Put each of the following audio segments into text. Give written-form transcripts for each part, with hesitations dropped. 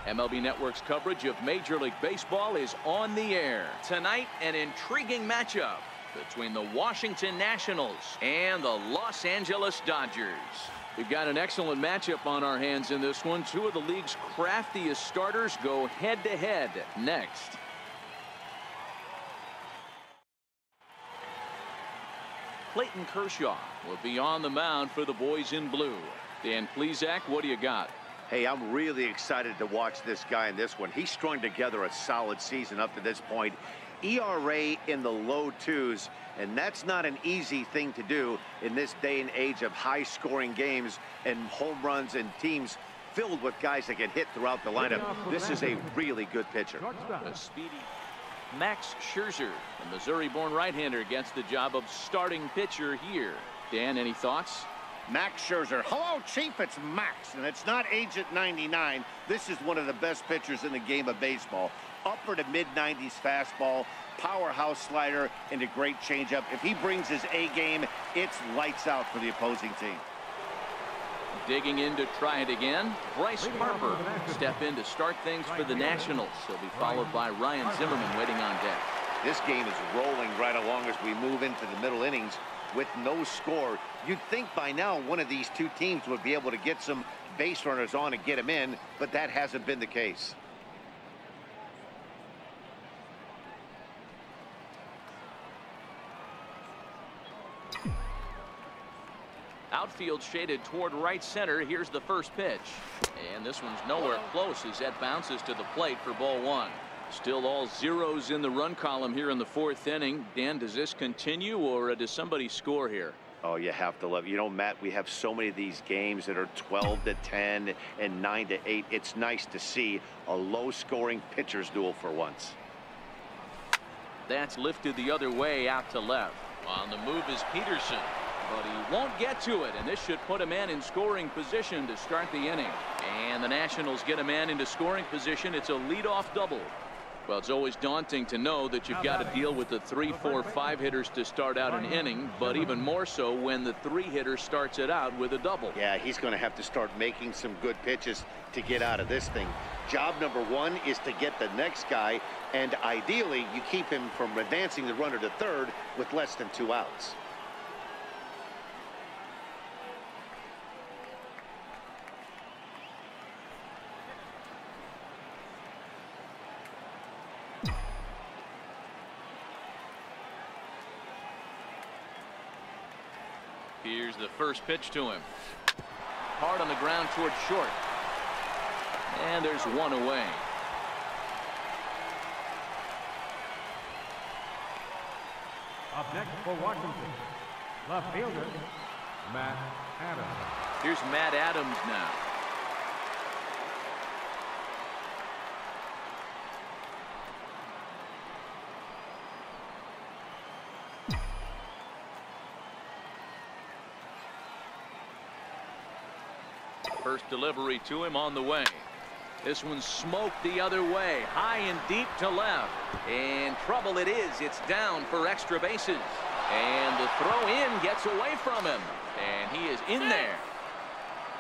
MLB Network's coverage of Major League Baseball is on the air. Tonight, an intriguing matchup between the Washington Nationals and the Los Angeles Dodgers. We've got an excellent matchup on our hands in this one. Two of the league's craftiest starters go head-to-head next. Clayton Kershaw will be on the mound for the boys in blue. Dan Plesac, what do you got? Hey, I'm really excited to watch this guy in this one. He's strung together a solid season up to this point. ERA in the low 2s, and that's not an easy thing to do in this day and age of high-scoring games and home runs and teams filled with guys that can hit throughout the lineup. This is a really good pitcher. A speedy Max Scherzer, the Missouri-born right-hander, gets the job of starting pitcher here. Dan, any thoughts? Max Scherzer. Hello, Chief. It's Max, and it's not Agent 99. This is one of the best pitchers in the game of baseball. Upper to mid-90s fastball, powerhouse slider, and a great changeup. If he brings his A game, it's lights out for the opposing team. Digging in to try it again, Bryce Harper step in to start things for the Nationals. He'll be followed by Ryan Zimmerman waiting on deck. This game is rolling right along as we move into the middle innings with no score. You'd think by now one of these two teams would be able to get some base runners on and get them in, but that hasn't been the case. Outfield shaded toward right center. Here's the first pitch. And this one's nowhere close as that bounces to the plate for ball one. Still all zeros in the run column here in the fourth inning. Dan, does this continue or does somebody score here? Oh, you have to love it. You know, Matt, we have so many of these games that are 12-10 and 9-8. It's nice to see a low-scoring pitcher's duel for once. That's lifted the other way out to left. On the move is Peterson, but he won't get to it, and this should put a man in scoring position to start the inning. And the Nationals get a man into scoring position. It's a leadoff double. Well, it's always daunting to know that you've got to deal with the 3, 4, 5 hitters to start out an inning, but even more so when the 3 hitter starts it out with a double. Yeah, he's going to have to start making some good pitches to get out of this thing. Job number 1 is to get the next guy, and ideally you keep him from advancing the runner to third with less than 2 outs. Here's the first pitch to him. Hard on the ground toward short. And there's one away. Up next for Washington, left fielder, Matt Adams. Here's Matt Adams now. First delivery to him on the way. This one smoked the other way, high and deep to left. And trouble it is. It's down for extra bases. And the throw in gets away from him. And he is in there.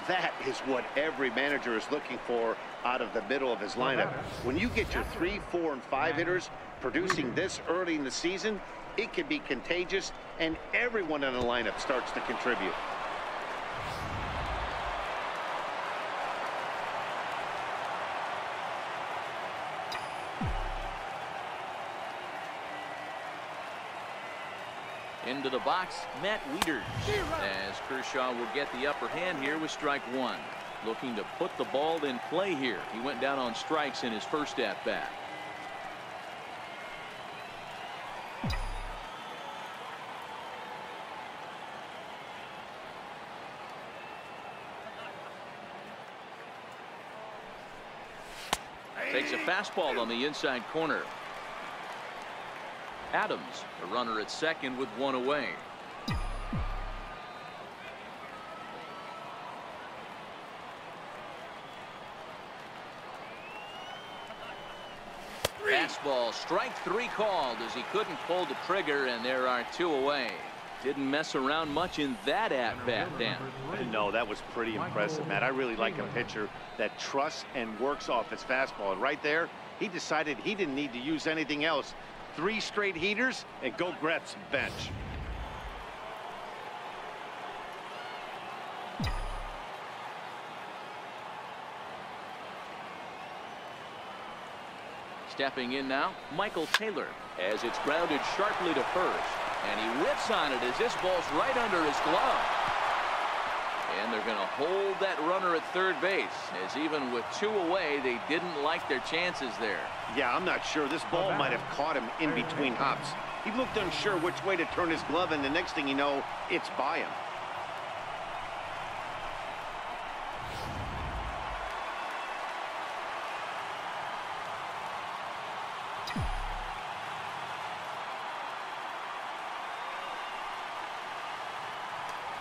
That is what every manager is looking for out of the middle of his lineup. When you get your 3, 4, and 5 hitters producing this early in the season, it can be contagious, and everyone in the lineup starts to contribute. Into the box, Matt Wieters, as Kershaw will get the upper hand here with strike 1. Looking to put the ball in play here. He went down on strikes in his first at-bat. Takes a fastball on the inside corner. Adams, a runner at second with 1 away. Fastball, strike 3 called as he couldn't pull the trigger, and there are 2 away. Didn't mess around much in that at-bat, Dan. No, that was pretty impressive, Matt. I really like a pitcher that trusts and works off his fastball. And right there, he decided he didn't need to use anything else. 3 straight heaters and go grab some bench. Stepping in now, Michael Taylor, as it's grounded sharply to first. And he whips on it as this ball's right under his glove. And they're going to hold that runner at third base, as even with 2 away, they didn't like their chances there. Yeah, I'm not sure. This ball might have caught him in between hops. He looked unsure which way to turn his glove, and the next thing you know, it's by him.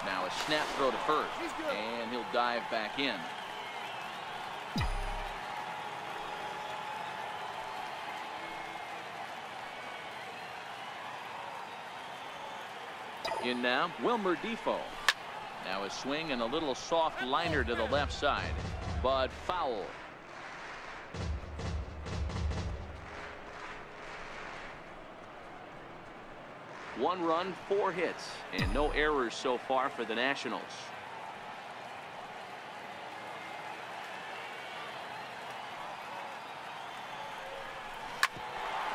Now a snap throw to first, and he'll dive back in. In now, Wilmer Defoe. Now a swing and a little soft liner to the left side, but foul. One run, 4 hits, and no errors so far for the Nationals.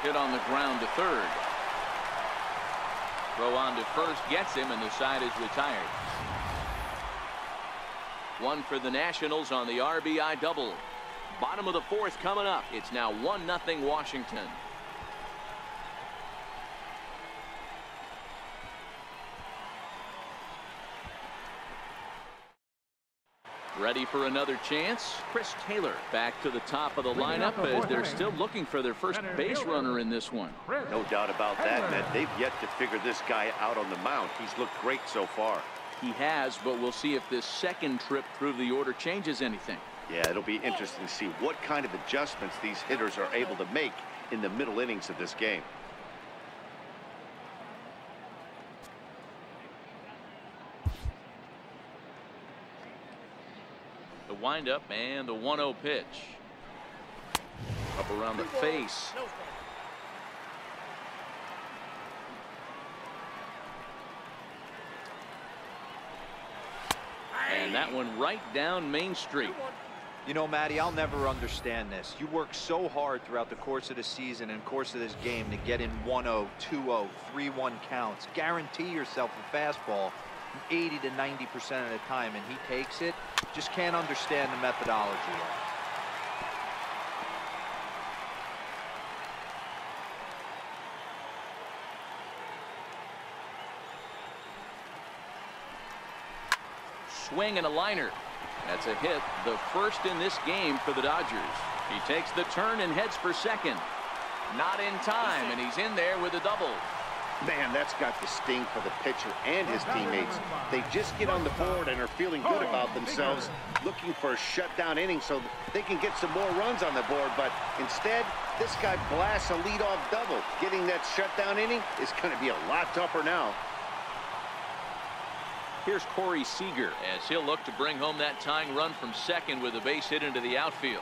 Hit on the ground to third. Throw on to first gets him, and the side is retired. One for the Nationals on the RBI double. Bottom of the 4th coming up. It's now 1-0 Washington. Ready for another chance. Chris Taylor back to the top of the lineup as they're still looking for their first base runner in this one. No doubt about that, Matt. They've yet to figure this guy out on the mound. He's looked great so far. He has, but we'll see if this second trip through the order changes anything. Yeah, it'll be interesting to see what kind of adjustments these hitters are able to make in the middle innings of this game. The windup and the 1-0 pitch. Up around the face. And that one right down Main Street. You know, Matty, I'll never understand this. You work so hard throughout the course of the season and course of this game to get in 1-0, 2-0, 3-1 counts. Guarantee yourself a fastball 80 to 90% of the time, and he takes it. Just can't understand the methodology. Swing and a liner. That's a hit, the first in this game for the Dodgers. He takes the turn and heads for second. Not in time, and he's in there with a double. Man, that's got the sting for the pitcher and his teammates. They just get on the board and are feeling good about themselves, looking for a shutdown inning so they can get some more runs on the board. But instead, this guy blasts a leadoff double. Getting that shutdown inning is going to be a lot tougher now. Here's Corey Seager as he'll look to bring home that tying run from second with a base hit into the outfield.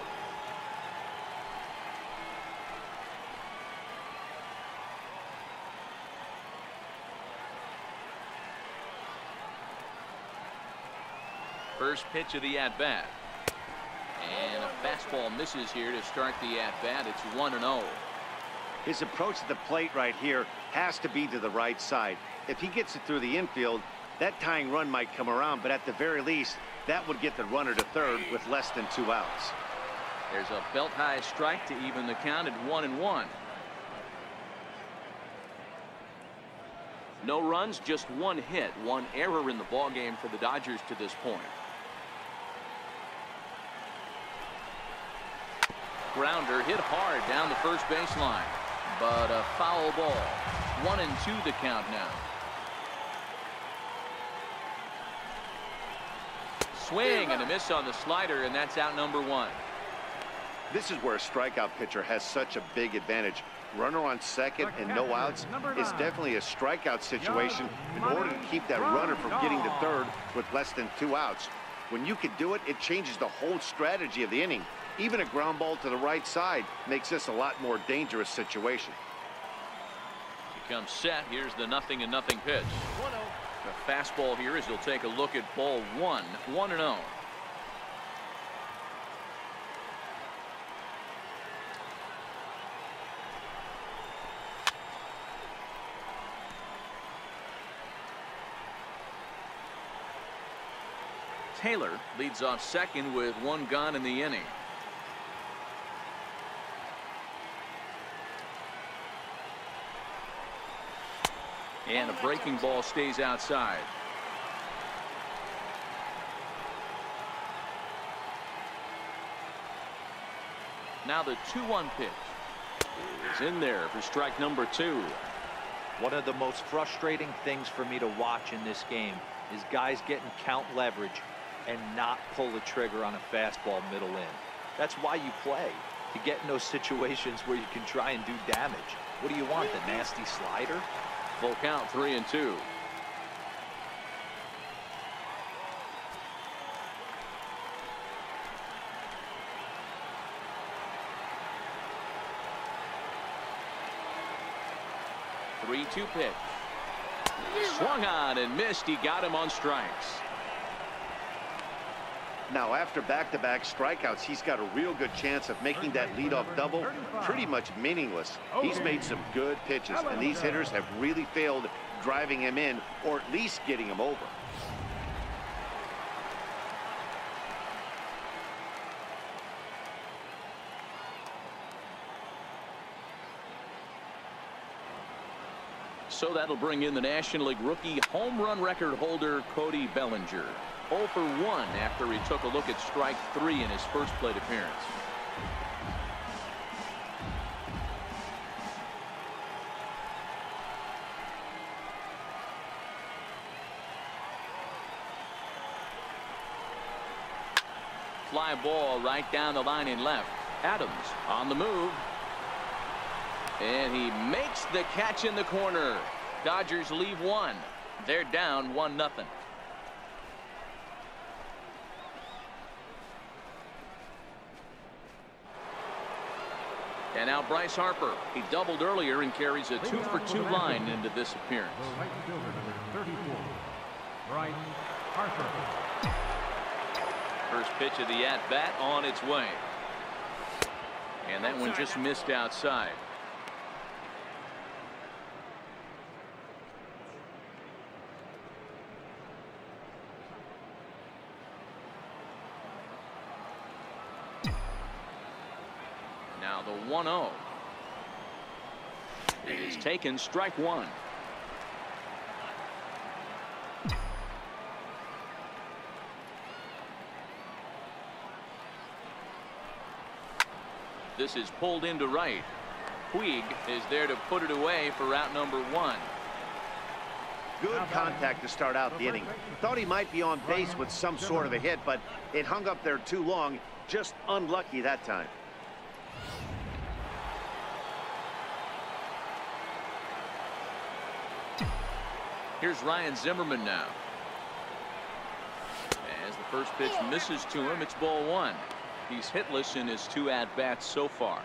First pitch of the at-bat. And a fastball misses here to start the at-bat. It's 1-0. His approach to the plate right here has to be to the right side. If he gets it through the infield, that tying run might come around, but at the very least, that would get the runner to third with less than 2 outs. There's a belt-high strike to even the count at 1-1. No runs, just 1 hit, 1 error in the ballgame for the Dodgers to this point. Grounder hit hard down the first baseline, but a foul ball. 1-2 the count now. Swing and a miss on the slider, and that's out number 1. This is where a strikeout pitcher has such a big advantage. Runner on second and no outs is definitely a strikeout situation in order to keep that runner from getting to third with less than 2 outs. When you can do it, it changes the whole strategy of the inning. Even a ground ball to the right side makes this a lot more dangerous situation. He comes set. Here's the 0-0 pitch. The fastball here as he'll take a look at ball 1, 1-0. Taylor leads off second with 1 gone in the inning. And a breaking ball stays outside. Now the 2-1 pitch is in there for strike number 2. One of the most frustrating things for me to watch in this game is guys getting count leverage and not pull the trigger on a fastball middle in. That's why you play, to get in those situations where you can try and do damage. What do you want, the nasty slider? Full count, 3-2. Three-two pitch. Swung on and missed. He got him on strikes. Now, after back-to-back strikeouts, he's got a real good chance of making that leadoff double pretty much meaningless. He's made some good pitches, and these hitters have really failed driving him in or at least getting him over. So that'll bring in the National League rookie home run record holder Cody Bellinger. 0 for 1 after he took a look at strike 3 in his first plate appearance. Fly ball right down the line in left. Adams on the move. And he makes the catch in the corner. Dodgers leave 1. They're down 1-0. And now Bryce Harper. He doubled earlier and carries a 2-for-2 line into this appearance. The right fielder, number 34, Bryce Harper. First pitch of the at-bat on its way. And that one just missed outside. Now the 1-0 is taken, strike 1. This is pulled into right. Puig is there to put it away for out number 1. Good contact to start out the inning. Thought he might be on base with some sort of a hit, but it hung up there too long. Just unlucky that time. Here's Ryan Zimmerman now. As the first pitch misses to him, it's ball 1. He's hitless in his 2 at-bats so far.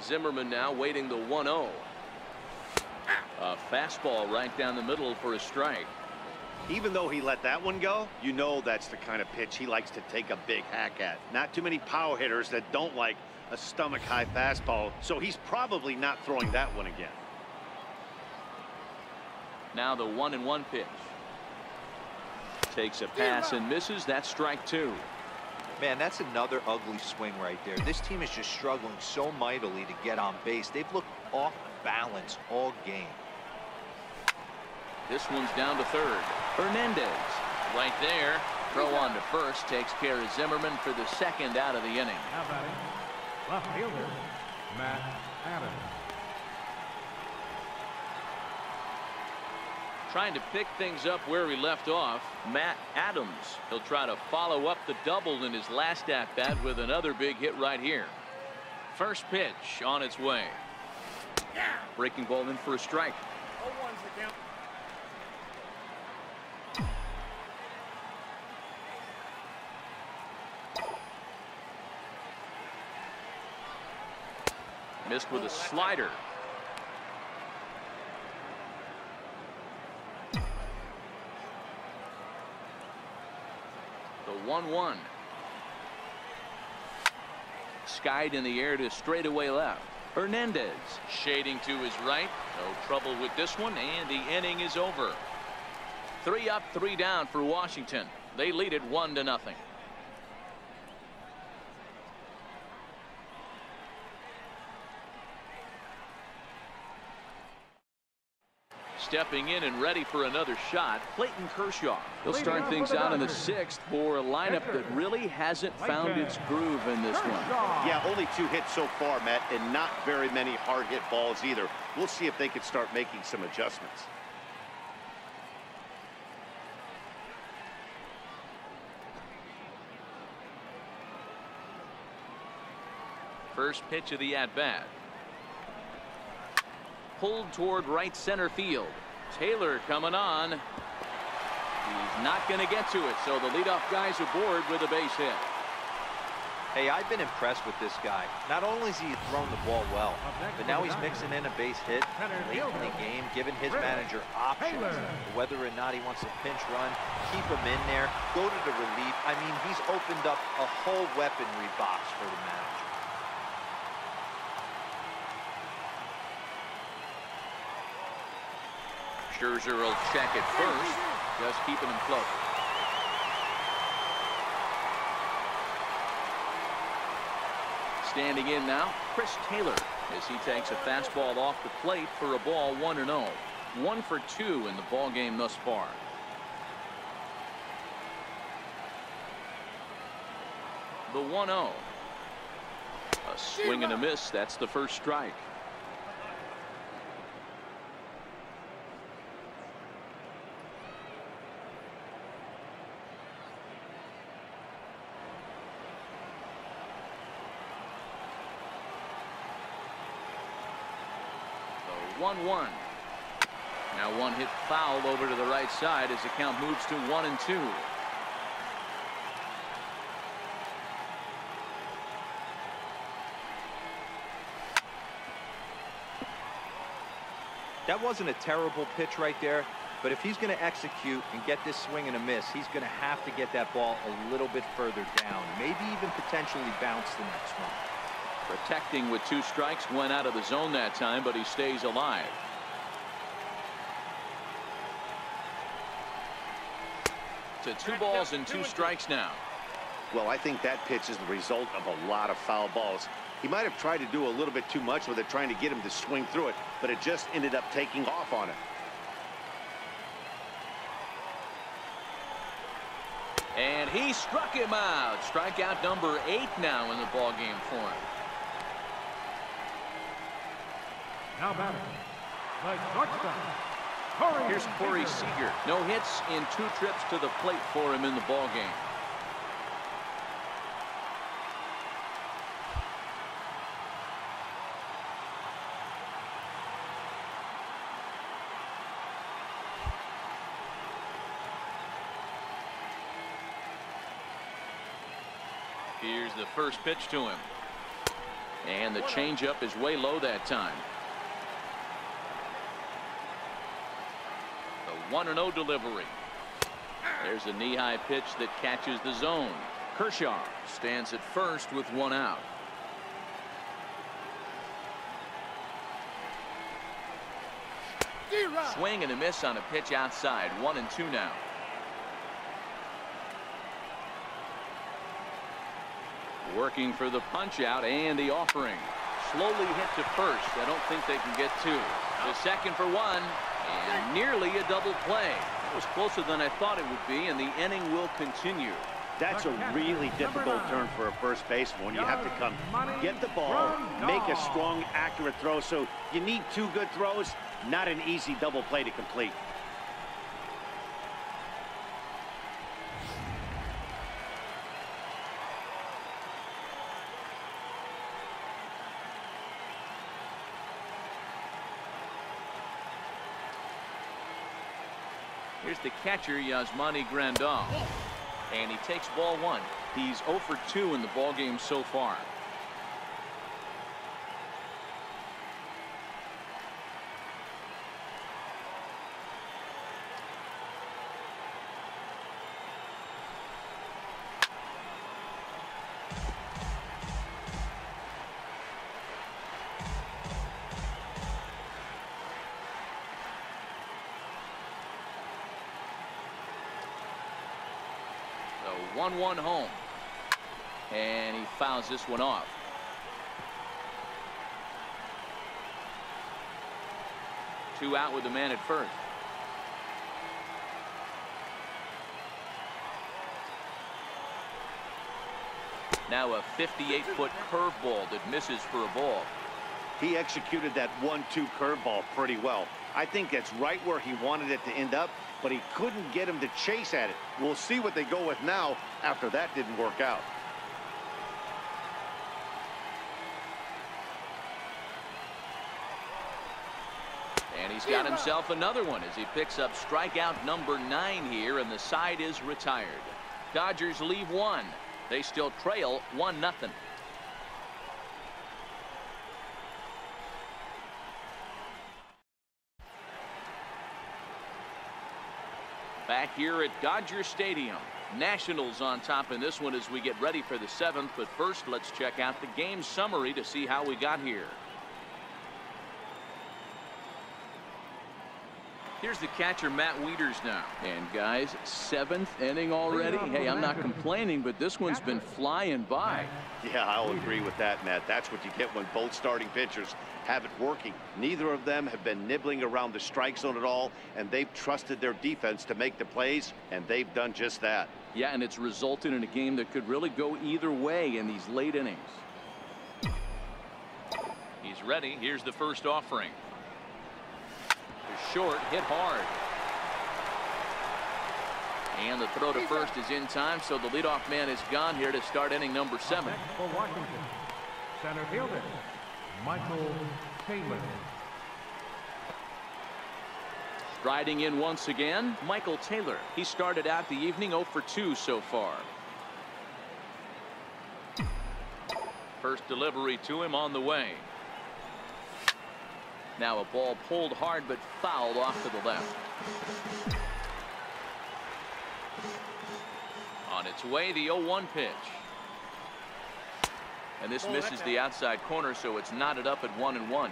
Zimmerman now waiting the 1-0. A fastball right down the middle for a strike. Even though he let that one go, you know that's the kind of pitch he likes to take a big hack at. Not too many power hitters that don't like a stomach-high fastball, so he's probably not throwing that one again. Now the 1-1 pitch. Takes a pass and misses. That's strike 2. Man, that's another ugly swing right there. This team is just struggling so mightily to get on base. They've looked off balance all game. This one's down to third. Hernandez right there. Throw on to first takes care of Zimmerman for the second out of the inning. Now batting, left fielder, Matt Adams. Trying to pick things up where he left off. Matt Adams. He'll try to follow up the double in his last at bat with another big hit right here. First pitch on its way. Breaking ball in for a strike. 0-1's the count. Missed with a slider. The 1-1. Skied in the air to straightaway left. Hernandez shading to his right. No trouble with this one, and the inning is over. 3 up, 3 down for Washington. They lead it 1-0. Stepping in and ready for another shot, Clayton Kershaw. He'll start things out in the 6th for a lineup that really hasn't found its groove in this one. Yeah, only 2 hits so far, Matt, and not very many hard hit balls either. We'll see if they can start making some adjustments. First pitch of the at-bat. Pulled toward right center field. Taylor coming on. He's not going to get to it, so the leadoff guy's aboard with a base hit. Hey, I've been impressed with this guy. Not only has he thrown the ball well, but now he's mixing in a base hit late in the game, giving his manager options, whether or not he wants a pinch run, keep him in there, go to the relief. I mean, he's opened up a whole weaponry box for the manager. Scherzer will check it first, just keeping him close. Standing in now, Chris Taylor, as he takes a fastball off the plate for a ball 1-0. 1 for 2 in the ball game thus far. The 1-0. A swing and a miss. That's the first strike. The 1-1. Now one hit foul over to the right side as the count moves to 1-2. That wasn't a terrible pitch right there, but if he's going to execute and get this swing and a miss, he's going to have to get that ball a little bit further down, maybe even potentially bounce the next one. Protecting with 2 strikes, went out of the zone that time, but he stays alive. To 2 balls and 2 strikes now. Well, I think that pitch is the result of a lot of foul balls. He might have tried to do a little bit too much with it, trying to get him to swing through it, but it just ended up taking off on him. And he struck him out. Strikeout number 8 now in the ball game for him. Now batting, the shortstop, Here's Corey Seager. No hits in 2 trips to the plate for him in the ball game. Here's the first pitch to him. And the changeup is way low that time. The 1-0 delivery. There's a knee-high pitch that catches the zone. Kershaw stands at first with 1 out. Swing and a miss on a pitch outside. 1-2 now. Working for the punch out and the offering. Slowly hit to first. I don't think they can get 2. The second for 1 and nearly a double play. It was closer than I thought it would be, and the inning will continue. That's a really difficult turn for a first baseman when you have to come get the ball, make a strong, accurate throw. So you need 2 good throws, not an easy double play to complete. Here's the catcher, Yasmani Grandal. And he takes ball one. He's 0 for 2 in the ball game so far. So 1-1 home. And he fouls this one off. Two out with the man at first. Now a 58-foot curveball that misses for a ball. He executed that 1-2 curveball pretty well. I think that's right where he wanted it to end up, but he couldn't get him to chase at it. We'll see what they go with now after that didn't work out. And he's got himself another one as he picks up strikeout number 9 here, and the side is retired. Dodgers leave one. They still trail 1-0. Back here at Dodger Stadium. Nationals on top in this one as we get ready for the 7th. But first, let's check out the game summary to see how we got here. Here's the catcher, Matt Wieters now. And guys, 7th inning already. Hey, I'm not complaining, but this one's been flying by. Yeah, I'll agree with that, Matt. That's what you get when both starting pitchers have it working. Neither of them have been nibbling around the strike zone at all, and they've trusted their defense to make the plays, and they've done just that. Yeah, and it's resulted in a game that could really go either way in these late innings. He's ready. Here's the first offering. Short, hit hard. And the throw to first is in time, so the leadoff man is gone here to start inning number 7. For Washington, center fielder, Michael Taylor. Striding in once again, Michael Taylor. He started out the evening 0 for 2 so far. First delivery to him on the way. Now a ball pulled hard but fouled off to the left. On its way, the 0-1 pitch. And this misses the outside corner, so it's knotted up at 1-1.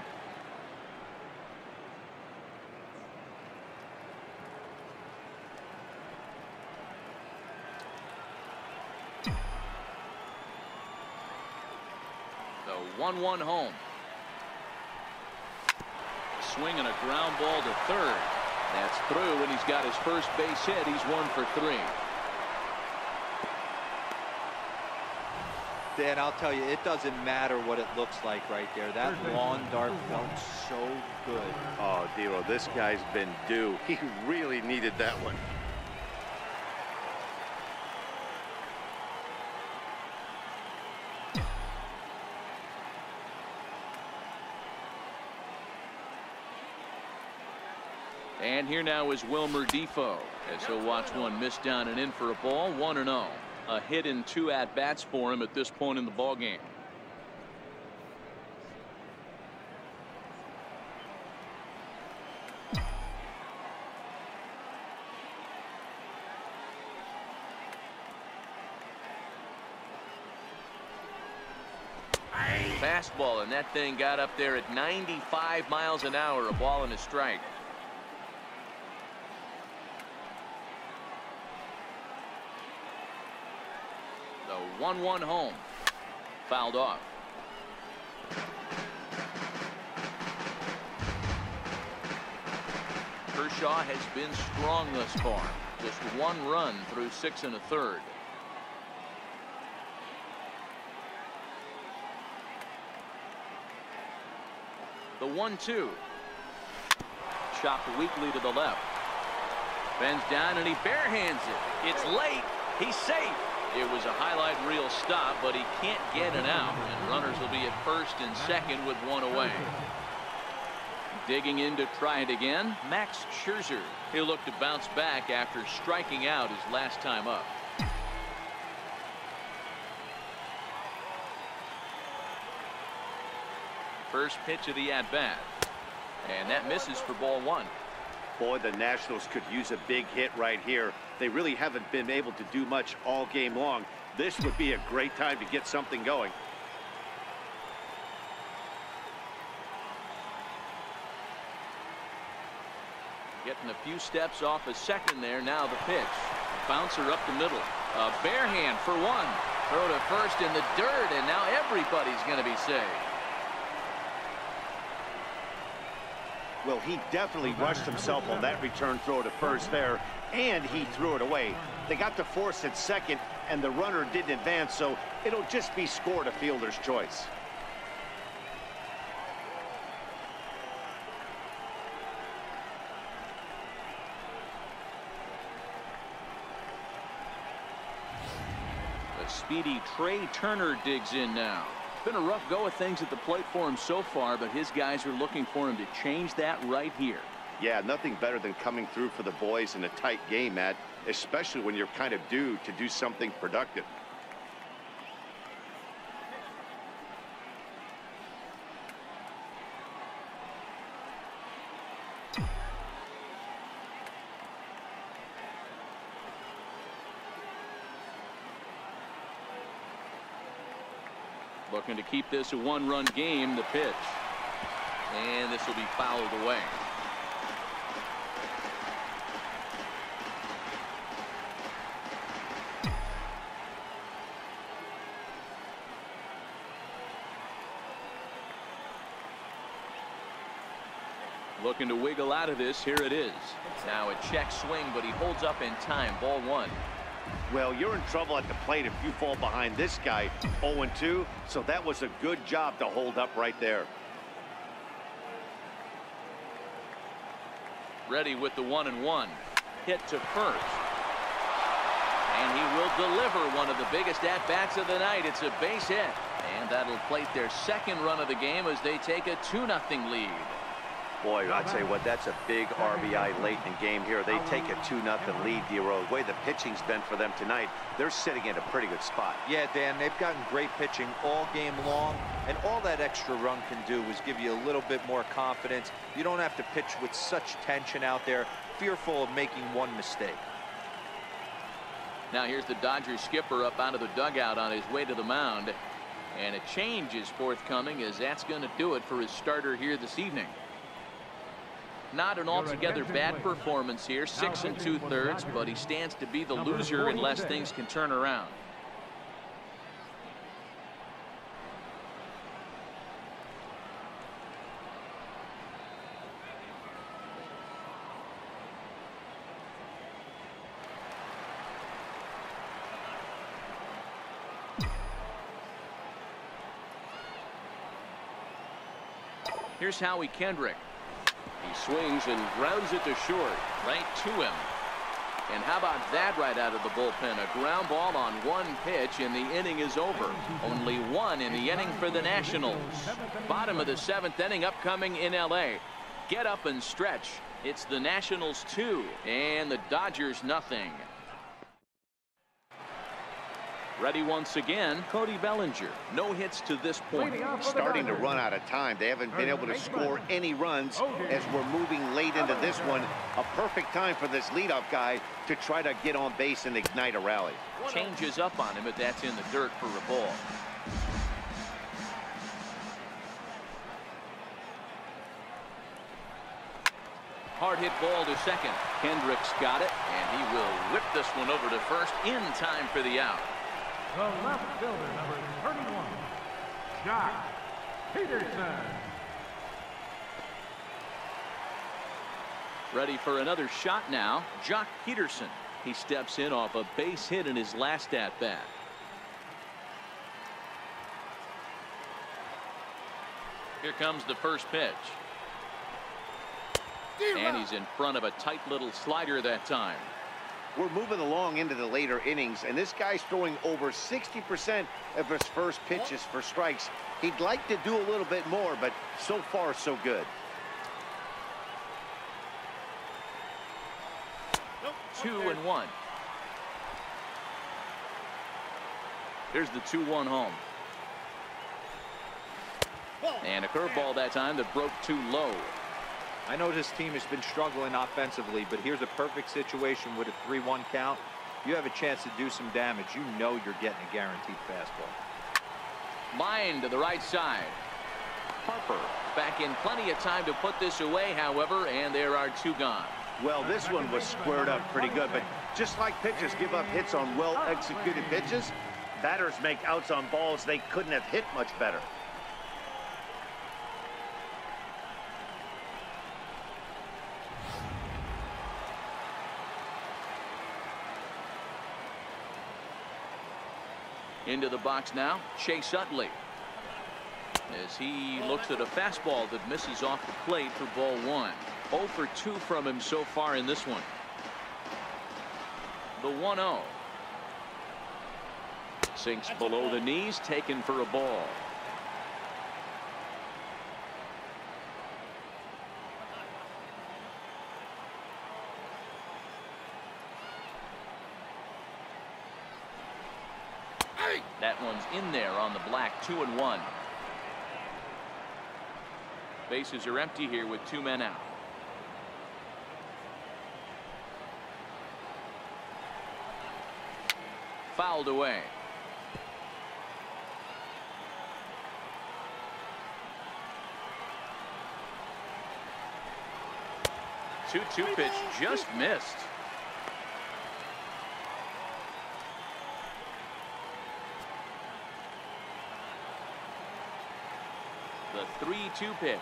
So 1-1 home. Swing and a ground ball to third. That's through, and he's got his first base hit. He's 1 for 3. Dan, I'll tell you, it doesn't matter what it looks like right there. That lawn dart felt so good. Oh, Dero, this guy's been due. He really needed that one. And here now is Wilmer Defoe as he'll watch one miss down and in for a ball. 1-0. A hit in 2 at-bats for him at this point in the ball game. Fastball, and that thing got up there at 95 miles an hour. A ball and a strike. The 1-1 home. Fouled off. Kershaw has been strong thus far. Just 1 run through 6 1/3. The 1-2. Chopped weakly to the left. Bends down and he barehands it. It's late. He's safe. It was a highlight reel stop, but he can't get it out. And runners will be at first and second with 1 away. Digging in to try it again, Max Scherzer. He'll look to bounce back after striking out his last time up. First pitch of the at-bat. And that misses for ball one. Boy, the Nationals could use a big hit right here. They really haven't been able to do much all game long. This would be a great time to get something going. Getting a few steps off a second there. Now the pitch. Bouncer up the middle. A bare hand for one. Throw to first in the dirt, and now everybody's going to be saved. Well, he definitely rushed himself on that return throw to first there, and he threw it away. They got to force at second, and the runner didn't advance, so it'll just be scored a fielder's choice. The speedy Trey Turner digs in now. Been a rough go of things at the plate for him so far, but his guys are looking for him to change that right here. Yeah, nothing better than coming through for the boys in a tight game, Matt, especially when you're kind of due to do something productive. Looking to keep this a one-run game. The pitch. And this will be fouled away. Looking to wiggle out of this. Here it is. Now a check swing, but he holds up in time. Ball one. Well, you're in trouble at the plate if you fall behind this guy 0-2, so that was a good job to hold up right there. Ready with the 1-1. Hit to first. And he will deliver one of the biggest at-bats of the night. It's a base hit. And that'll plate their second run of the game as they take a 2-0 lead. Boy, I'd say what that's a big RBI late in the game here. They take a 2-0 lead. The way the pitching's been for them tonight, they're sitting in a pretty good spot. Yeah, Dan, they've gotten great pitching all game long, and all that extra run can do is give you a little bit more confidence. You don't have to pitch with such tension out there, fearful of making one mistake. Now here's the Dodgers skipper up out of the dugout on his way to the mound, and a change is forthcoming, as that's going to do it for his starter here this evening. Not an altogether bad performance here, 6 2/3, but he stands to be the loser unless things can turn around. Here's Howie Kendrick. He swings and grounds it to short, right to him. And how about that right out of the bullpen? A ground ball on one pitch, and the inning is over. Only one in the inning for the Nationals. Bottom of the 7th inning upcoming in L.A. Get up and stretch. It's the Nationals 2 and the Dodgers nothing. Ready once again, Cody Bellinger. No hits to this point. Starting to run out of time. They haven't been able to score any runs as we're moving late into this one. A perfect time for this leadoff guy to try to get on base and ignite a rally. Changes up on him, but that's in the dirt for a ball. Hard hit ball to second. Kendrick's got it, and he will whip this one over to first in time for the out. The left fielder, number 31, Jock Peterson. Ready for another shot now, Jock Peterson. He steps in off a base hit in his last at-bat. Here comes the first pitch. And he's in front of a tight little slider that time. We're moving along into the later innings, and this guy's throwing over 60% of his first pitches for strikes. He'd like to do a little bit more, but so far so good. 2-1. Here's the 2-1 home. And a curveball that time that broke too low. I know this team has been struggling offensively, but here's a perfect situation with a 3-1 count. You have a chance to do some damage. You know you're getting a guaranteed fastball. Line to the right side. Harper back in plenty of time to put this away, however, and there are 2 gone. Well, this one was squared up pretty good, but just like pitchers give up hits on well-executed pitches, batters make outs on balls they couldn't have hit much better. Into the box now, Chase Utley, as he looks at a fastball that misses off the plate for ball 1. 0 for 2 from him so far in this one. The 1-0. Sinks below the knees, taken for a ball. That one's in there on the black. 2-1. Bases are empty here with 2 men out. Fouled away. Two pitch just missed. The 3-2 pitch.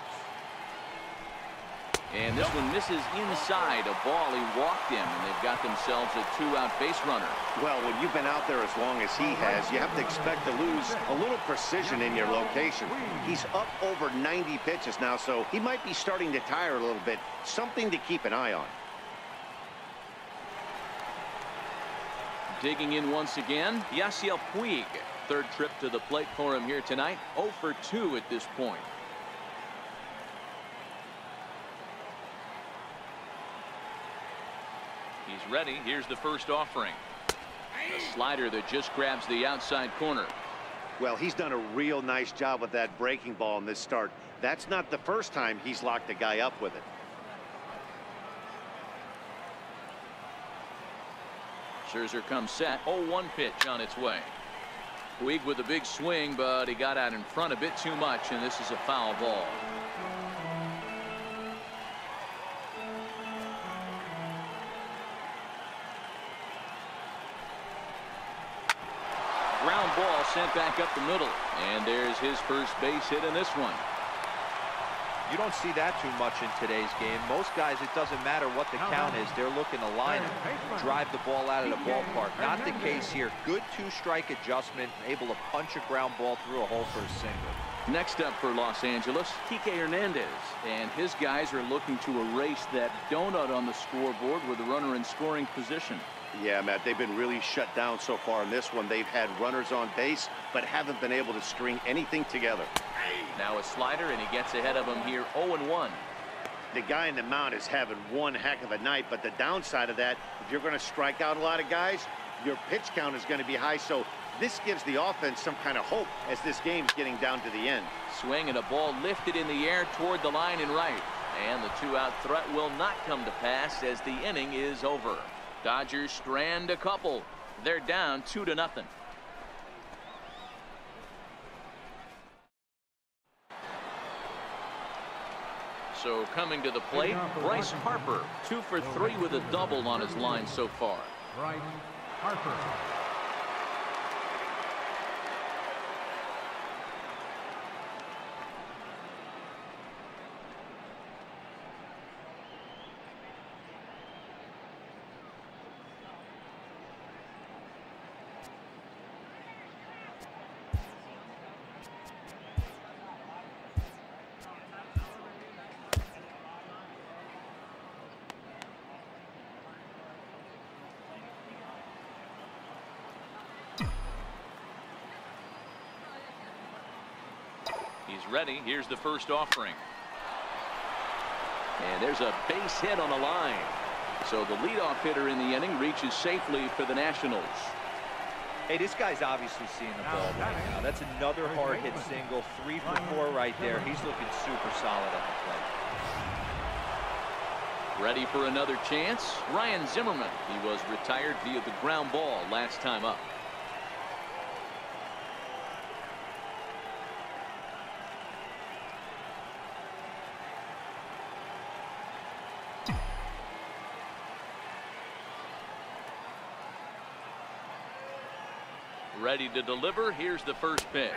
And this one misses inside. A ball he walked in, and they've got themselves a 2-out base runner. Well, when you've been out there as long as he has, you have to expect to lose a little precision in your location. He's up over 90 pitches now, so he might be starting to tire a little bit. Something to keep an eye on. Digging in once again, Yasiel Puig. 3rd trip to the plate for him here tonight. 0 for 2 at this point. He's ready. Here's the first offering. A slider that just grabs the outside corner. Well, he's done a real nice job with that breaking ball in this start. That's not the first time he's locked a guy up with it. Scherzer comes set. 0-1 pitch on its way. Puig with a big swing, but he got out in front a bit too much, and this is a foul ball. Ground ball sent back up the middle, and there's his first base hit in this one. You don't see that too much in today's game. Most guys, it doesn't matter what the count is. They're looking to line it, drive the ball out of the ballpark. Not the case here. Good 2-strike adjustment, able to punch a ground ball through a hole for a single. Next up for Los Angeles, Kike Hernandez, and his guys are looking to erase that donut on the scoreboard with a runner in scoring position. Yeah, Matt, they've been really shut down so far in this one. They've had runners on base, but haven't been able to string anything together. Now a slider, and he gets ahead of him here. 0-1. The guy in the mound is having one heck of a night, but the downside of that, if you're going to strike out a lot of guys, your pitch count is going to be high. So this gives the offense some kind of hope as this game's getting down to the end. Swing and a ball lifted in the air toward the line and right. And the 2-out threat will not come to pass as the inning is over. Dodgers strand a couple. They're down 2-0. So coming to the plate, Bryce Harper, 2 for 3 with a double on his line so far. Bryce Harper. He's ready. Here's the first offering. And there's a base hit on the line. So the leadoff hitter in the inning reaches safely for the Nationals. Hey, this guy's obviously seeing the ball right now. That's another hard hit single. 3 for 4 right there. He's looking super solid at the plate. Ready for another chance? Ryan Zimmerman. He was retired via the ground ball last time up. Ready to deliver. Here's the first pitch.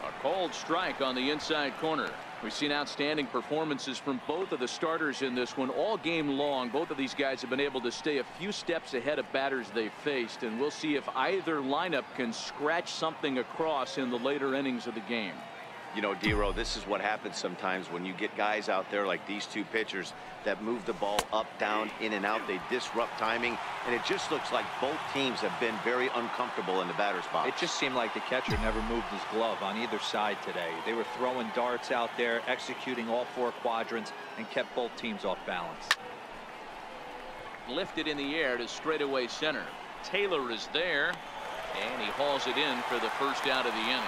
A called strike on the inside corner. We've seen outstanding performances from both of the starters in this one all game long. Both of these guys have been able to stay a few steps ahead of batters they've faced, and we'll see if either lineup can scratch something across in the later innings of the game. You know, D-Row, this is what happens sometimes when you get guys out there like these two pitchers that move the ball up, down, in and out. They disrupt timing, and it just looks like both teams have been very uncomfortable in the batter's box. It just seemed like the catcher never moved his glove on either side today. They were throwing darts out there, executing all 4 quadrants, and kept both teams off balance. Lifted in the air to straightaway center. Taylor is there, and he hauls it in for the first out of the inning.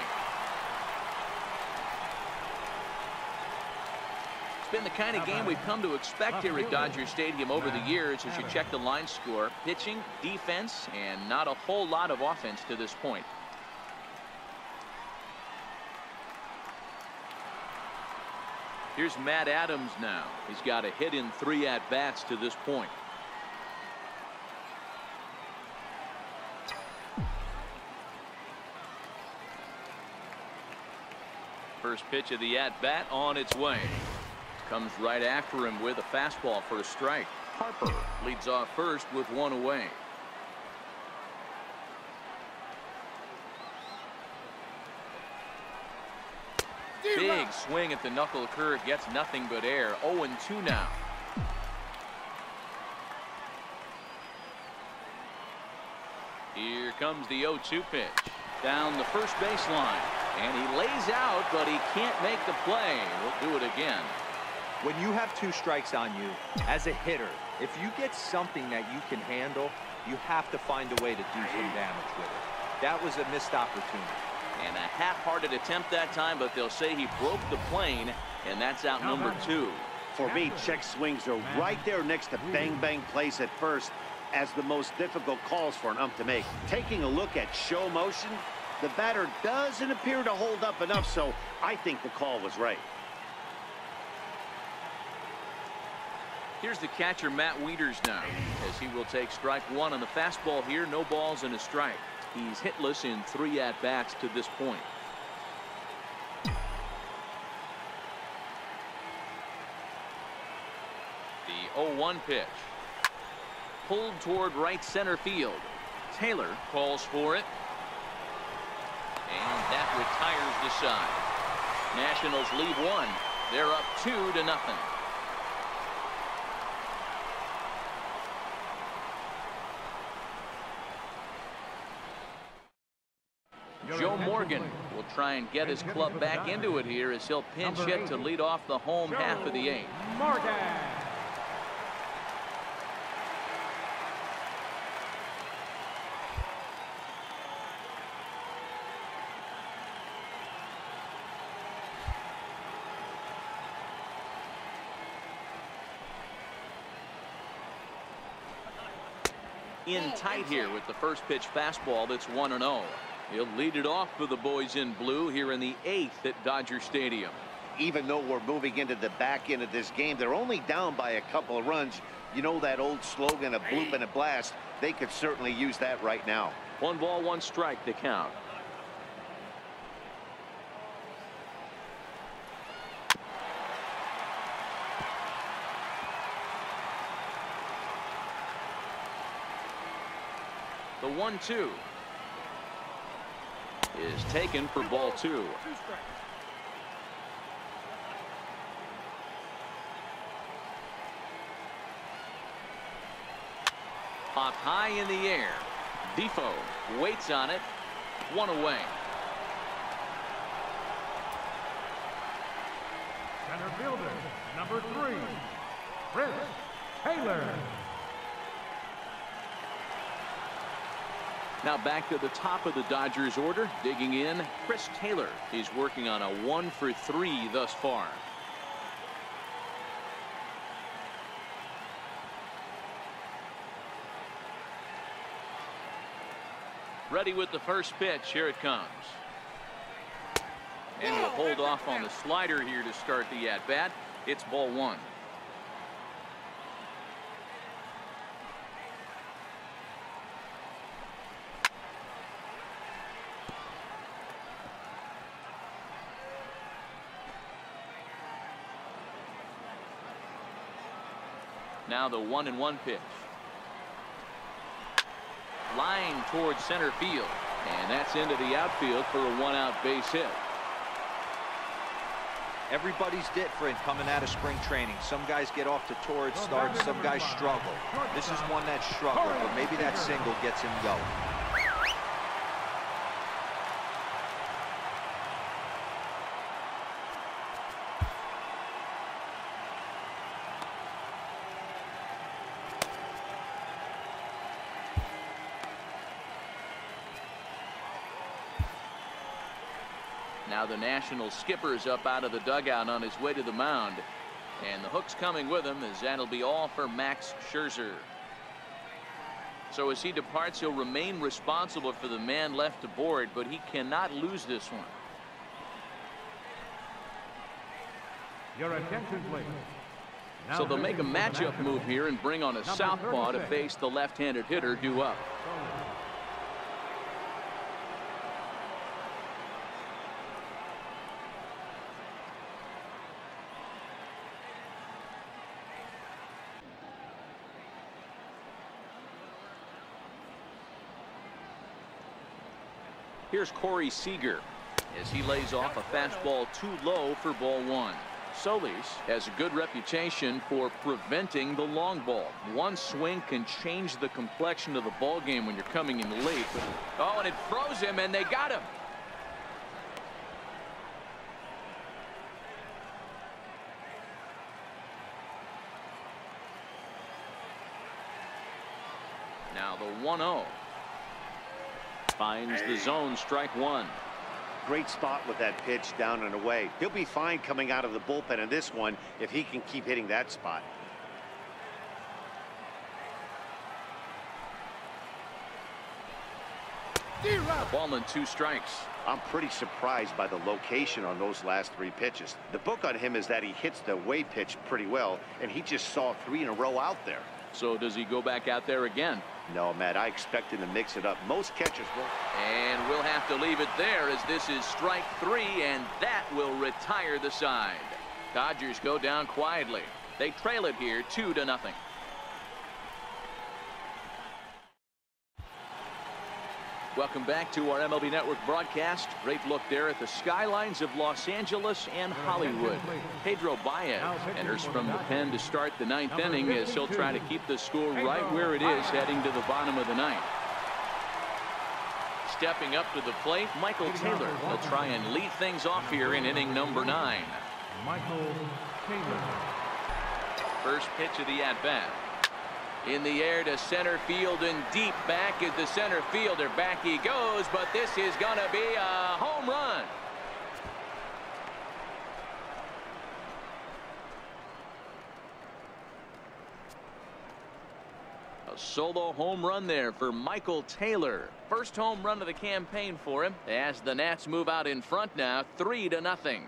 It's been the kind of game we've come to expect here at Dodger Stadium over the years as you check the line score. Pitching, defense, and not a whole lot of offense to this point. Here's Matt Adams now. He's got a hit in 3 at-bats to this point. First pitch of the at-bat on its way. Comes right after him with a fastball for a strike. Harper leads off first with 1 away. Big swing at the knuckle curve, gets nothing but air. 0-2 now. Here comes the 0-2 pitch. Down the first baseline. And he lays out, but he can't make the play. We'll do it again. When you have 2 strikes on you, as a hitter, if you get something that you can handle, you have to find a way to do some damage with it. That was a missed opportunity. And a half-hearted attempt that time, but they'll say he broke the plane, and that's out number 2. For me, check swings are right there next to bang-bang plays at first as the most difficult calls for an ump to make. Taking a look at show motion, the batter doesn't appear to hold up enough, so I think the call was right. Here's the catcher, Matt Wieters, now, as he will take strike 1 on the fastball here. No balls and a strike. He's hitless in 3 at-bats to this point. The 0-1 pitch. Pulled toward right center field. Taylor calls for it. And that retires the side. Nationals lead 1. They're up 2-0. Joe Morgan will try and get his club back into it here as he'll pinch hit to lead off the home half of the 8th. Morgan. In tight here with the first pitch fastball that's 1-0. He'll lead it off for the boys in blue here in the 8th at Dodger Stadium. Even though we're moving into the back end of this game, they're only down by a couple of runs. You know that old slogan, a bloop and a blast. They could certainly use that right now. 1 ball, 1 strike to count. The 1-2 is taken for ball 2. Pop high in the air. Defoe waits on it. 1 away. Center fielder, number 3, Chris Taylor. Now back to the top of the Dodgers order. Digging in, Chris Taylor. He's working on a 1-for-3 thus far. Ready with the first pitch. Here it comes. And we'll hold off on the slider here to start the at-bat. It's ball one. Now the 1-1 pitch. Line towards center field. And that's into the outfield for a 1-out base hit. Everybody's different coming out of spring training. Some guys get off to torrid starts, some guys struggle. This is one that struggled, but maybe that single gets him going. Now the National skipper's up out of the dugout on his way to the mound. And the hook's coming with him, as that'll be all for Max Scherzer. So as he departs, he'll remain responsible for the man left aboard, but he cannot lose this one. Your attention, please. So they'll make a matchup move here and bring on a southpaw to face the left-handed hitter Duel. Here's Corey Seager as he lays off a fastball too low for ball one. Solis has a good reputation for preventing the long ball. One swing can change the complexion of the ball game when you're coming in late. Oh, and it froze him, and they got him. Now the 1-0. Finds the zone, strike one. Great spot with that pitch down and away. He'll be fine coming out of the bullpen in this one if he can keep hitting that spot. A ball and 2 strikes. I'm pretty surprised by the location on those last 3 pitches. The book on him is that he hits the away pitch pretty well, and he just saw 3 in a row out there. So does he go back out there again? No, Matt, I expect him to mix it up. Most catchers will. And we'll have to leave it there, as this is strike 3, and that will retire the side. Dodgers go down quietly. They trail it here 2-0. Welcome back to our MLB Network broadcast. Great look there at the skylines of Los Angeles and Hollywood. Pedro Baez enters from the pen to start the 9th inning, as he'll try to keep the score right where it is heading to the bottom of the 9th. Stepping up to the plate, Michael Taylor. He'll try and lead things off here in inning number 9. Michael Taylor. First pitch of the at-bat. In the air to center field, and deep back is the center fielder. Back he goes, but this is going to be a home run. A solo home run there for Michael Taylor. First home run of the campaign for him, as the Nats move out in front now, 3-0.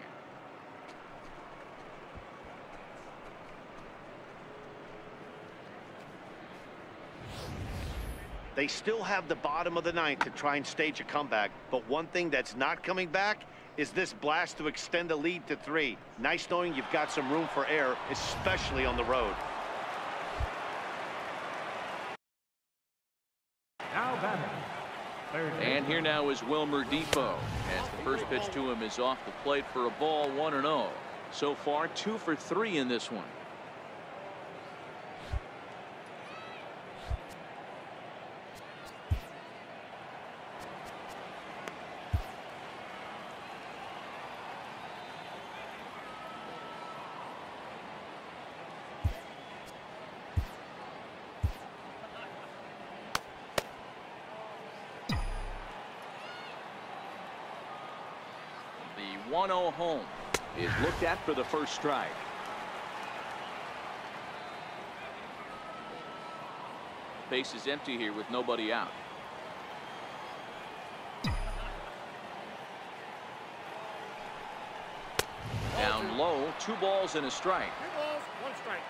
They still have the bottom of the 9th to try and stage a comeback, but one thing that's not coming back is this blast to extend the lead to 3. Nice knowing you've got some room for error, especially on the road. Now batting. And here now is Wilmer Depot, as the first pitch to him is off the plate for a ball, 1-0. So far 2 for 3 in this one. 1-0 home is looked at for the first strike. Base is empty here with nobody out. Down low, 2 balls and a strike. 2 balls, 1 strike.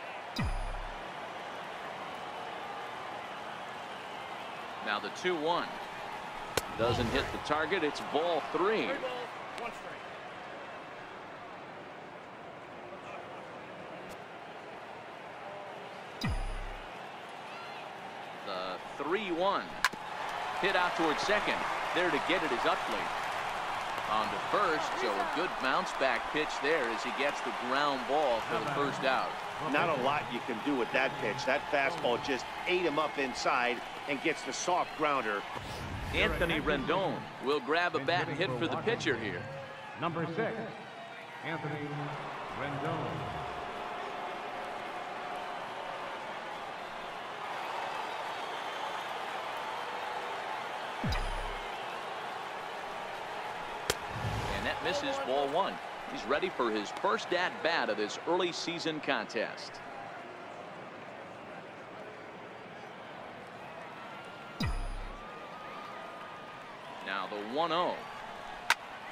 Now the 2-1 doesn't hit the target. It's ball 3. 3 balls, 1 strike. The 3-1 hit out towards second. There to get it is Utley. On to first, so a good bounce back pitch there as he gets the ground ball for the first out. Not a lot you can do with that pitch. That fastball just ate him up inside and gets the soft grounder. Anthony Rendon will grab a bat and hit for the pitcher here. Number 6, Anthony Rendon. And that misses, ball 1. He's ready for his first at-bat of this early season contest. Now the 1-0.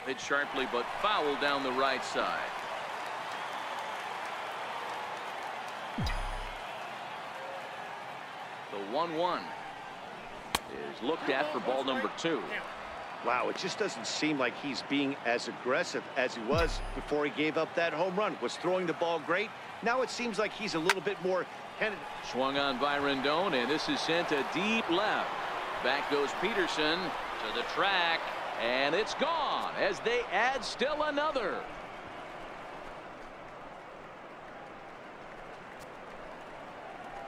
Hit sharply but foul down the right side. The 1-1 is looked at for ball number 2. Wow, it just doesn't seem like he's being as aggressive as he was before he gave up that home run. Was throwing the ball great. Now it seems like he's a little bit more tentative. Swung on by Rendon, and this is sent to deep left. Back goes Peterson to the track, and it's gone as they add still another.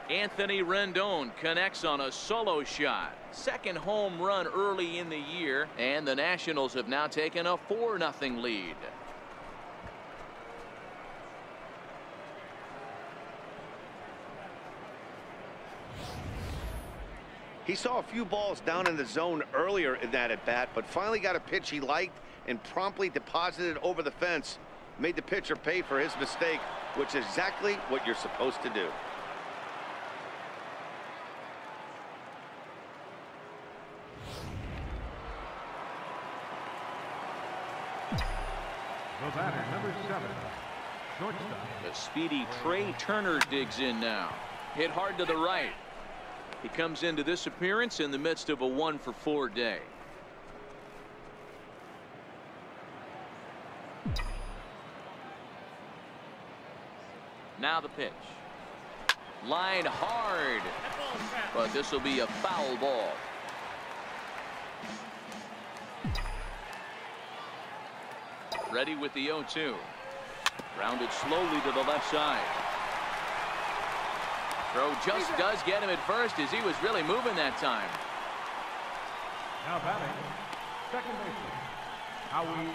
Anthony Rendon connects on a solo shot. Second home run early in the year, and the Nationals have now taken a 4-0 lead. He saw a few balls down in the zone earlier in that at bat, but finally got a pitch he liked and promptly deposited over the fence. Made the pitcher pay for his mistake, which is exactly what you're supposed to do. The batter, number 7, shortstop. The speedy Trey Turner digs in now. Hit hard to the right. He comes into this appearance in the midst of a 1-for-4 day. Now the pitch. Line hard, but this will be a foul ball. Ready with the 0-2. Grounded slowly to the left side. Throw just does get him at first as he was really moving that time. Now batting, second baseman, Howie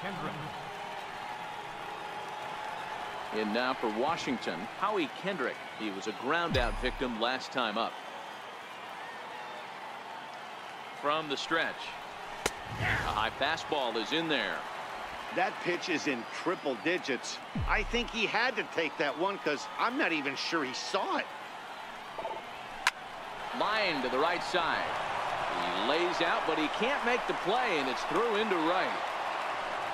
Kendrick. In now for Washington, Howie Kendrick. He was a ground out victim last time up. From the stretch. A high fastball is in there. That pitch is in triple digits. I think he had to take that one because I'm not even sure he saw it. Line to the right side. He lays out, but he can't make the play, and it's through into right.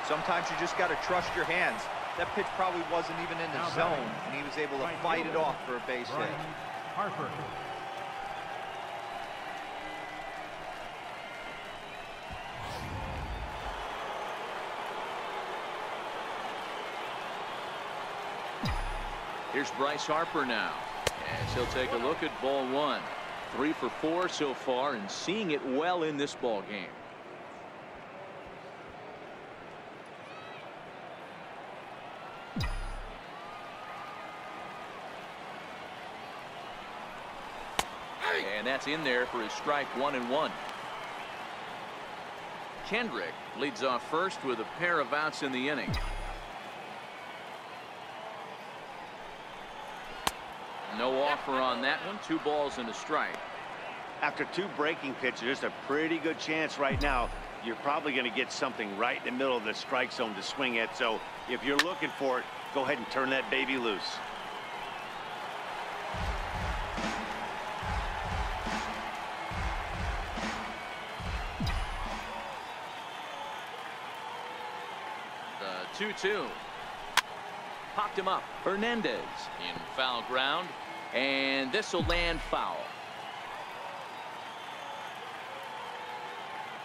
Sometimes you just got to trust your hands. That pitch probably wasn't even in the zone, and he was able to fight it off for a base hit. Harper. Here's Bryce Harper now, as he'll take a look at ball 1. 3 for 4 so far, and seeing it well in this ball game. And that's in there for his strike 1-1. Kendrick leads off first with a pair of outs in the inning. No offer on that one. 2 balls and a strike. After 2 breaking pitches, there's a pretty good chance right now you're probably going to get something right in the middle of the strike zone to swing at. So if you're looking for it, go ahead and turn that baby loose. The 2-2. Popped him up. Hernandez in foul ground. And this will land foul.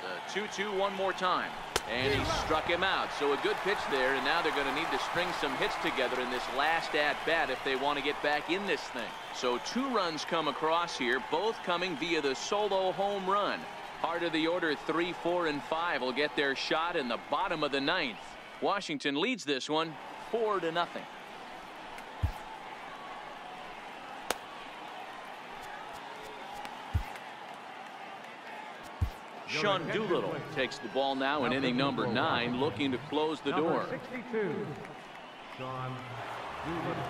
The 2-2 one more time. And he struck him out. So a good pitch there. And now they're going to need to string some hits together in this last at-bat if they want to get back in this thing. So 2 runs come across here, both coming via the solo home run. Part of the order 3, 4, and 5 will get their shot in the bottom of the 9th. Washington leads this one 4-0. Sean Doolittle takes the ball now in inning number 9, looking to close the door. 62, Sean Doolittle.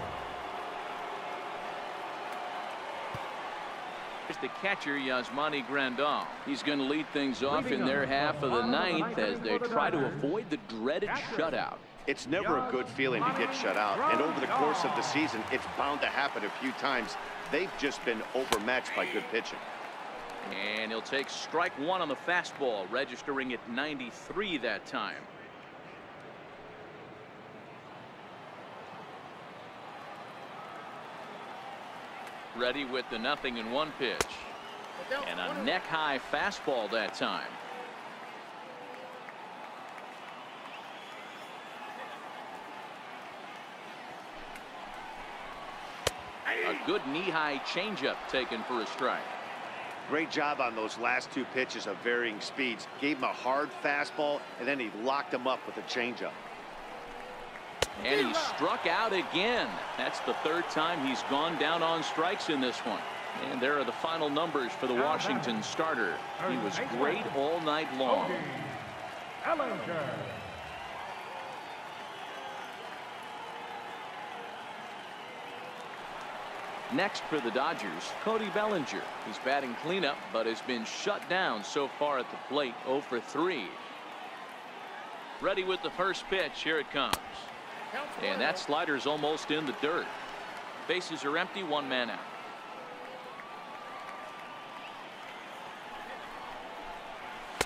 Here's the catcher, Yasmani Grandal. He's going to lead things off in their half of the 9th as they try to avoid the dreaded shutout. It's never a good feeling to get shut out, and over the course of the season, it's bound to happen a few times. They've just been overmatched by good pitching. And he'll take strike 1 on the fastball, registering at 93 that time. Ready with the 0-1 pitch. And a neck-high fastball that time. A good knee-high changeup taken for a strike. Great job on those last 2 pitches of varying speeds. Gave him a hard fastball, and then he locked him up with a changeup. And he struck out again. That's the 3rd time he's gone down on strikes in this one. And there are the final numbers for the Washington starter. He was great all night long. Next for the Dodgers, Cody Bellinger. He's batting cleanup, but has been shut down so far at the plate, 0 for 3. Ready with the first pitch. Here it comes. And that slider's almost in the dirt. Bases are empty, 1 man out.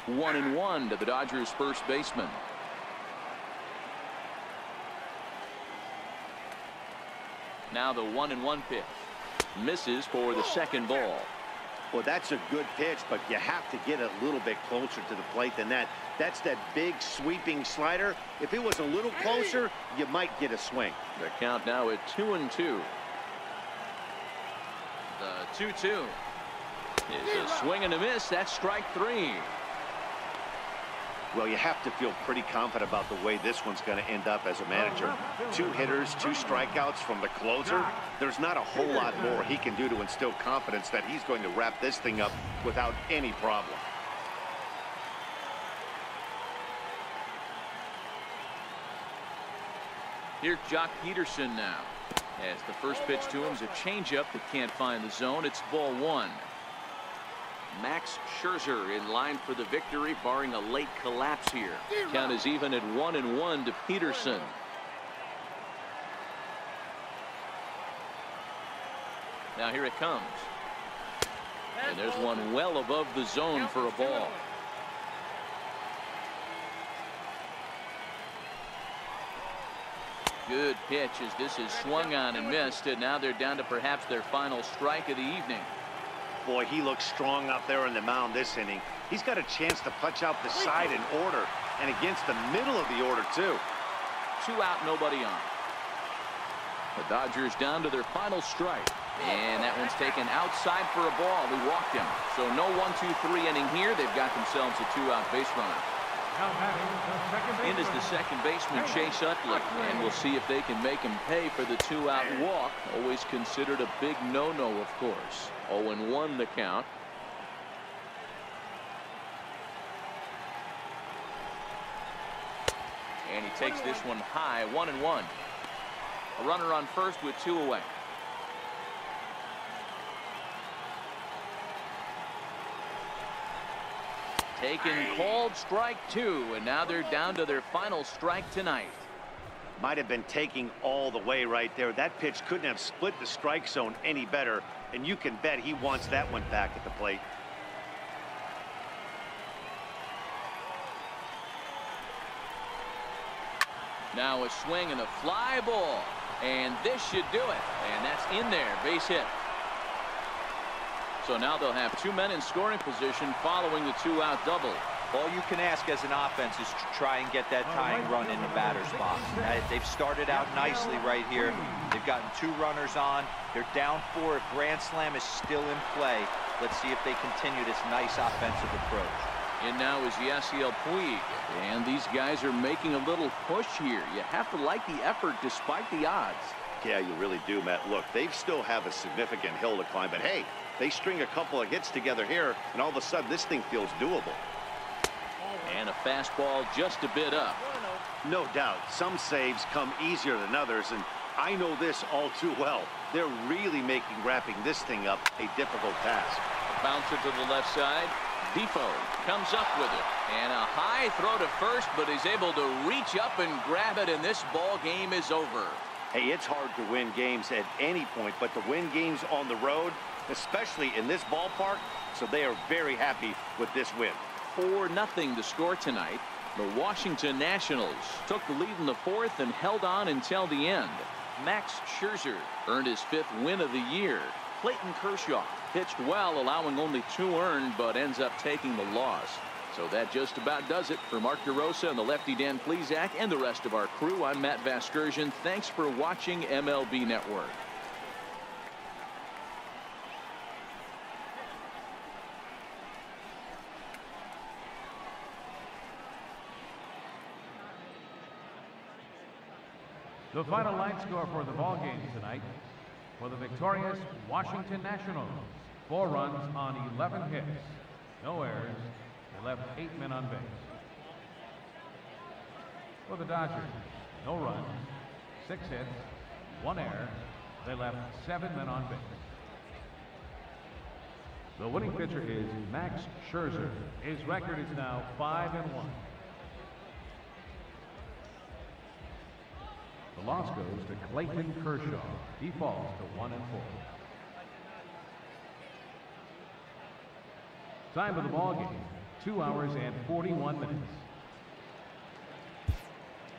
One and 1 to the Dodgers first baseman. Now the 1-1 pitch. Misses for the 2nd ball. Well, that's a good pitch, but you have to get a little bit closer to the plate than that. That's that big sweeping slider. If it was a little closer, you might get a swing. The count now at 2-2. The 2-2 is a swing and a miss. That's strike 3. Well, you have to feel pretty confident about the way this one's going to end up as a manager. 2 hitters, 2 strikeouts from the closer. There's not a whole lot more he can do to instill confidence that he's going to wrap this thing up without any problem. Here's Jock Peterson now. As the first pitch to him is a changeup that can't find the zone. It's ball 1. Max Scherzer in line for the victory, barring a late collapse here. Count is even at 1-1 to Peterson. Now here it comes. And there's one well above the zone for a ball. Good pitch as this is swung on and missed, and now they're down to perhaps their final strike of the evening. Boy, he looks strong up there on the mound this inning. He's got a chance to punch out the side in order, and against the middle of the order, too. 2 out, nobody on. The Dodgers down to their final strike. And that one's taken outside for a ball. He walked him. So no 1-2-3 inning here. They've got themselves a 2-out base runner. In is the second baseman, Chase Utley, and we'll see if they can make him pay for the 2-out walk. Always considered a big no-no, of course. 0-1 the count. And he takes this one high, 1-1. A runner on first with 2 away. Taken called strike 2, and now they're down to their final strike tonight. Might have been taking all the way right there. That pitch couldn't have split the strike zone any better, and you can bet he wants that one back at the plate. Now a swing and a fly ball, and this should do it, and that's in there, base hit. So now they'll have 2 men in scoring position following the 2-out double. All you can ask as an offense is to try and get that tying run in the batter's box. They've started out nicely right here. They've gotten 2 runners on. They're down 4. If grand slam is still in play, let's see if they continue this nice offensive approach. And now is Yasiel Puig, and these guys are making a little push here. You have to like the effort despite the odds. Yeah, you really do, Matt. Look, they still have a significant hill to climb, but hey, they string a couple of hits together here, and all of a sudden this thing feels doable. And a fastball just a bit up. No doubt, some saves come easier than others, and I know this all too well. They're really making wrapping this thing up a difficult task. Bouncer to the left side. Defoe comes up with it, and a high throw to first, but he's able to reach up and grab it, and this ball game is over. Hey, it's hard to win games at any point, but to win games on the road, especially in this ballpark, so they are very happy with this win. 4-0 to score tonight. The Washington Nationals took the lead in the 4th and held on until the end. Max Scherzer earned his 5th win of the year. Clayton Kershaw pitched well, allowing only 2 earned, but ends up taking the loss. So that just about does it for Mark DeRosa and the lefty Dan Plesac and the rest of our crew. I'm Matt Vasgersian. Thanks for watching MLB Network. The final line score for the ball game tonight. For the victorious Washington Nationals, 4 runs on 11 hits, no errors. They left 8 men on base. For the Dodgers, no runs, 6 hits, 1 error. They left 7 men on base. The winning pitcher is Max Scherzer. His record is now 5-1. The loss goes to Clayton Kershaw. He falls to 1-4. Time of the ball game, 2 hours and 41 minutes.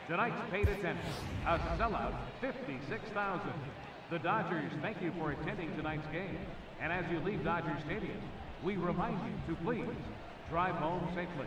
Tonight's paid attendance, a sellout 56,000. The Dodgers thank you for attending tonight's game. And as you leave Dodger Stadium, we remind you to please drive home safely.